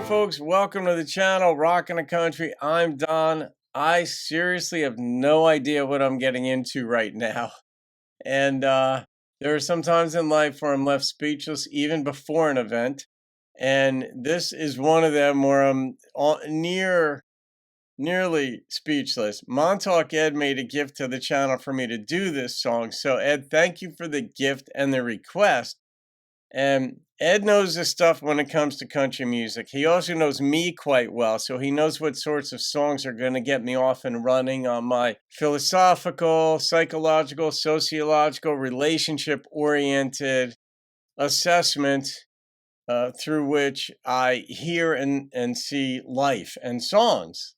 folks, welcome to the channel, Rockin' the Country. I'm Don. I seriously have no idea what I'm getting into right now. And there are some times in life where I'm left speechless even before an event. And this is one of them where I'm nearly speechless. MontaukEd made a gift to the channel for me to do this song. So Ed, thank you for the gift and the request. And Ed knows this stuff when it comes to country music. He also knows me quite well, so he knows what sorts of songs are going to get me off and running on my philosophical, psychological, sociological, relationship-oriented assessment through which I hear and see life and songs.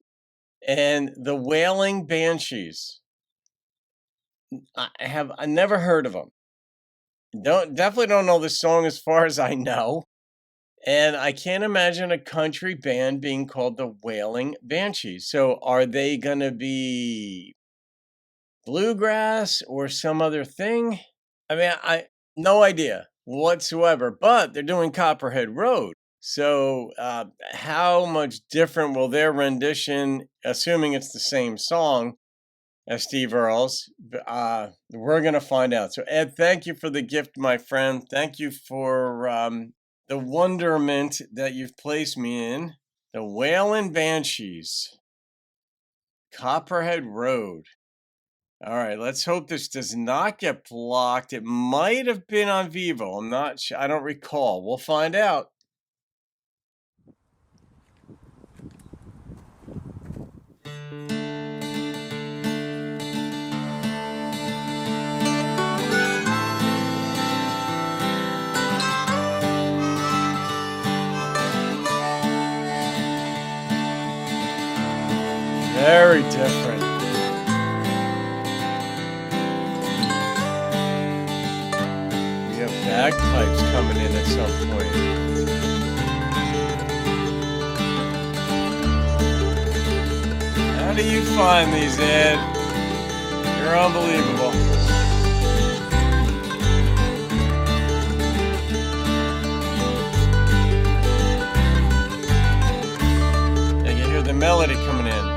And the Wailin Banshees, I never heard of them. Definitely don't know the song as far as I know. And I can't imagine a country band being called the Wailin Banshees. So are they going to be bluegrass or some other thing? I mean, no idea whatsoever, but they're doing Copperhead Road. So how much different will their rendition, assuming it's the same song as Steve Earle's, we're going to find out. So Ed, thank you for the gift, my friend. Thank you for the wonderment that you've placed me in. The Wailin Banshees, Copperhead Road. All right, let's hope this does not get blocked. It might have been on Vivo. I'm not sure. I don't recall. We'll find out. Very different. We have bagpipes coming in at some point. How do you find these, Ed? You're unbelievable. And you hear the melody coming in.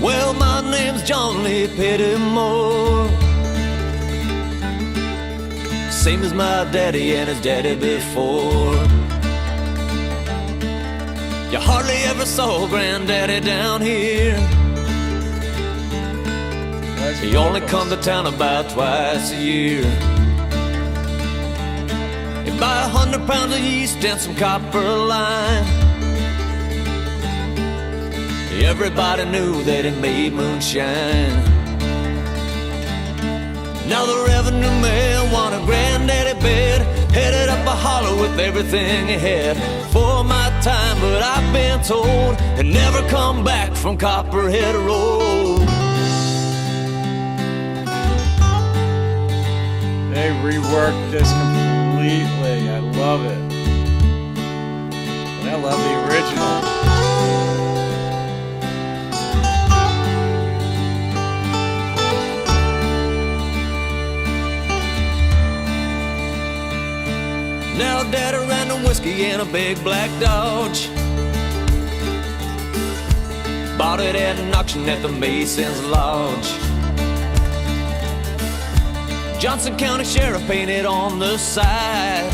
Well, my name's John Lee Pettymore, same as my daddy and his daddy before. You hardly ever saw Granddaddy down here. He only come to town about twice a year. He'd buy 100 pounds of yeast and some copper line. Everybody knew that he made moonshine. Now the revenue man wanted Granddaddy bed, headed up a holler with everything he had. For my time, but I've been told he'd never come back from Copperhead Road. They reworked this completely. I love it. And I love the original. Now Daddy ran the whiskey in a big black Dodge, bought it at an auction at the Mason's Lodge. Johnson County Sheriff painted on the side,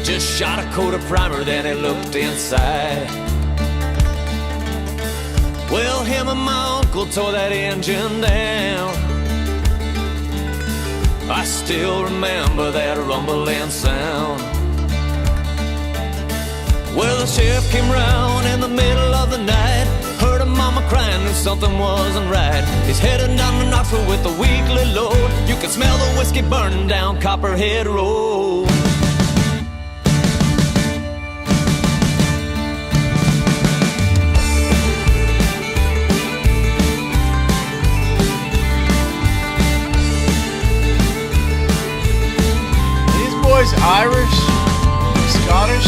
just shot a coat of primer, then he looked inside. Well, him and my uncle tore that engine down. I still remember that rumbling sound. Well, the sheriff came round in the middle of the night, heard a mama crying, knew something wasn't right. He's heading down to Knoxville with a weekly load. You can smell the whiskey burning down Copperhead Road. Irish, Scottish,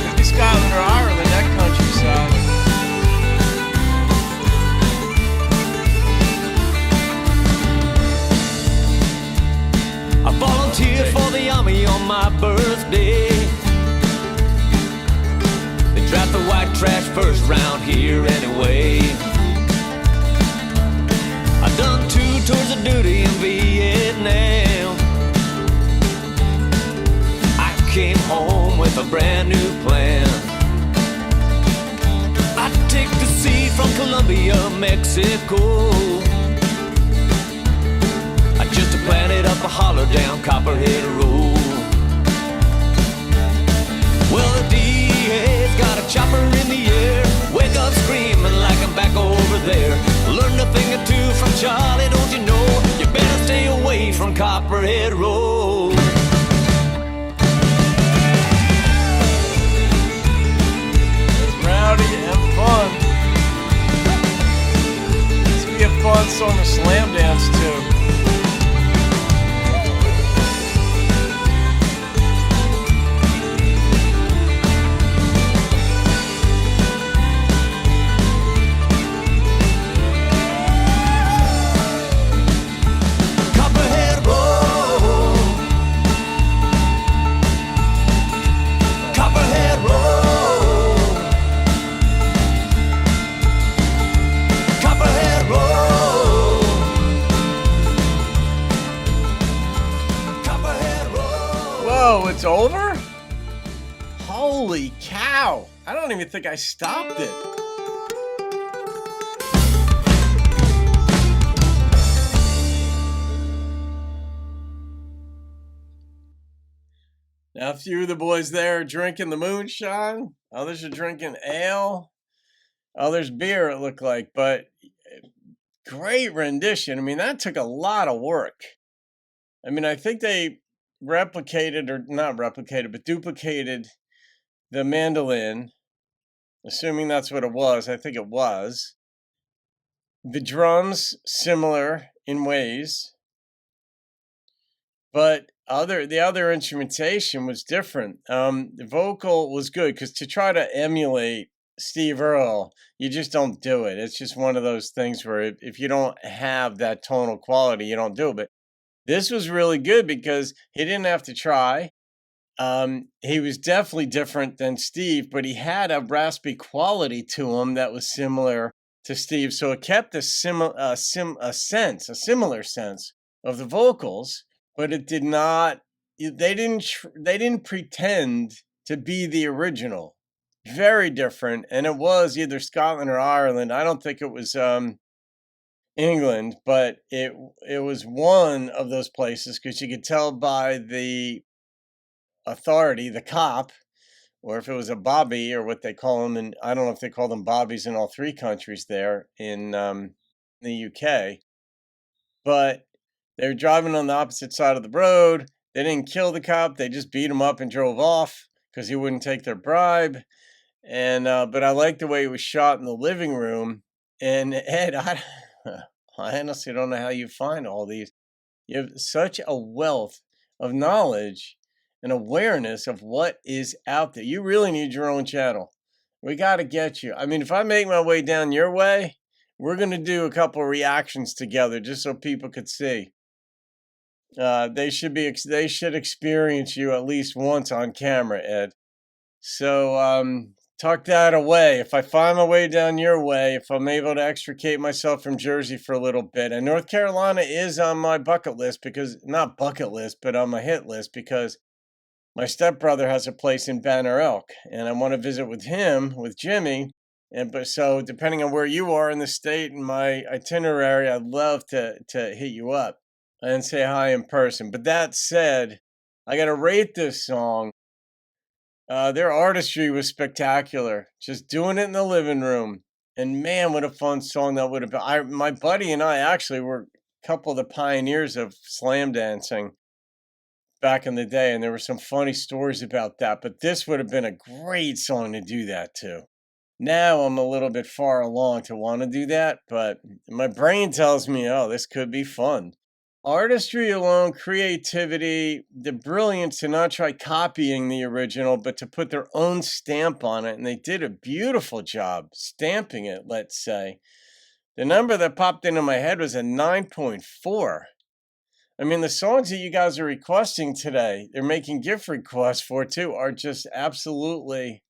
maybe Scotland or Ireland, that countryside. Drop the white trash first round here anyway. I done 2 tours of duty in Vietnam. I came home with a brand new plan. I take the sea from Colombia, Mexico. I just planted up a holler down Copperhead Road. Well, the DA's got a chopper in the air. Wake up screaming like I'm back over there. Learned a thing or two from Charlie, don't you know? You better stay away from Copperhead Road. Rowdy and fun. This would be a fun song to slam dance to. Whoa, it's over? Holy cow. I don't even think I stopped it. Now, a few of the boys there are drinking the moonshine. Others are drinking ale. Others beer, it looked like. But great rendition. I mean, that took a lot of work. I mean, I think they replicated, or not replicated, but duplicated the mandolin, assuming that's what it was. I think it was. The drums, similar in ways. But the other instrumentation was different. The vocal was good because to try to emulate Steve Earle, you just don't do it. It's just one of those things where if you don't have that tonal quality, you don't do it. But this was really good because he didn't have to try. He was definitely different than Steve, but he had a raspy quality to him that was similar to Steve. So it kept a similar sense of the vocals. But it did not. They didn't pretend to be the original. Very different, and it was either Scotland or Ireland. I don't think it was England, but it was one of those places because you could tell by the authority, the cop, or if it was a bobby or what they call them, and I don't know if they call them bobbies in all 3 countries there in the UK, but they were driving on the opposite side of the road. They didn't kill the cop. They just beat him up and drove off because he wouldn't take their bribe. And but I like the way it was shot in the living room. And Ed, I honestly don't know how you find all these. You have such a wealth of knowledge and awareness of what is out there. You really need your own channel. We got to get you. I mean, if I make my way down your way, we're going to do a couple of reactions together just so people could see. They should experience you at least once on camera, Ed. So tuck that away. If I find my way down your way, if I'm able to extricate myself from Jersey for a little bit, and North Carolina is on my bucket list because not bucket list, but on my hit list because my stepbrother has a place in Banner Elk, and I want to visit with him, with Jimmy. But so depending on where you are in the state and my itinerary, I'd love to hit you up and say hi in person. But that said, I got to rate this song. Their artistry was spectacular. Just doing it in the living room. And man, what a fun song that would have been. My buddy and I actually were a couple of the pioneers of slam dancing back in the day. And there were some funny stories about that. But this would have been a great song to do that to. Now I'm a little bit far along to want to do that. But my brain tells me, oh, this could be fun. Artistry alone, creativity, the brilliance to not try copying the original, but to put their own stamp on it. And they did a beautiful job stamping it, let's say. The number that popped into my head was a 9.4. I mean, the songs that you guys are requesting today, they're making gift requests for too, are just absolutely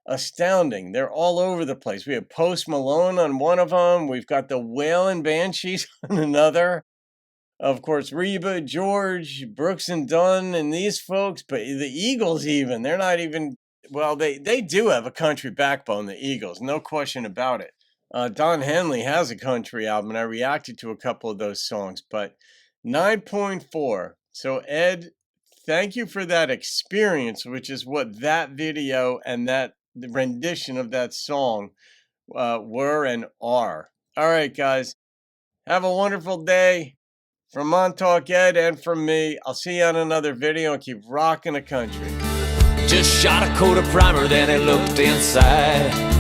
astounding. They're all over the place. We have Post Malone on one of them. We've got the Wailin Banshees on another. Of course, Reba, George, Brooks and Dunn, and these folks, but the Eagles even, they're not even, well, they do have a country backbone, the Eagles, no question about it. Don Henley has a country album, and I reacted to a couple of those songs, but 9.4. So, Ed, thank you for that experience, which is what that video and that the rendition of that song were and are. All right, guys, have a wonderful day. From MontaukEd and from me, I'll see you on another video and keep rocking the country. Just shot a coat of primer, then it looked inside.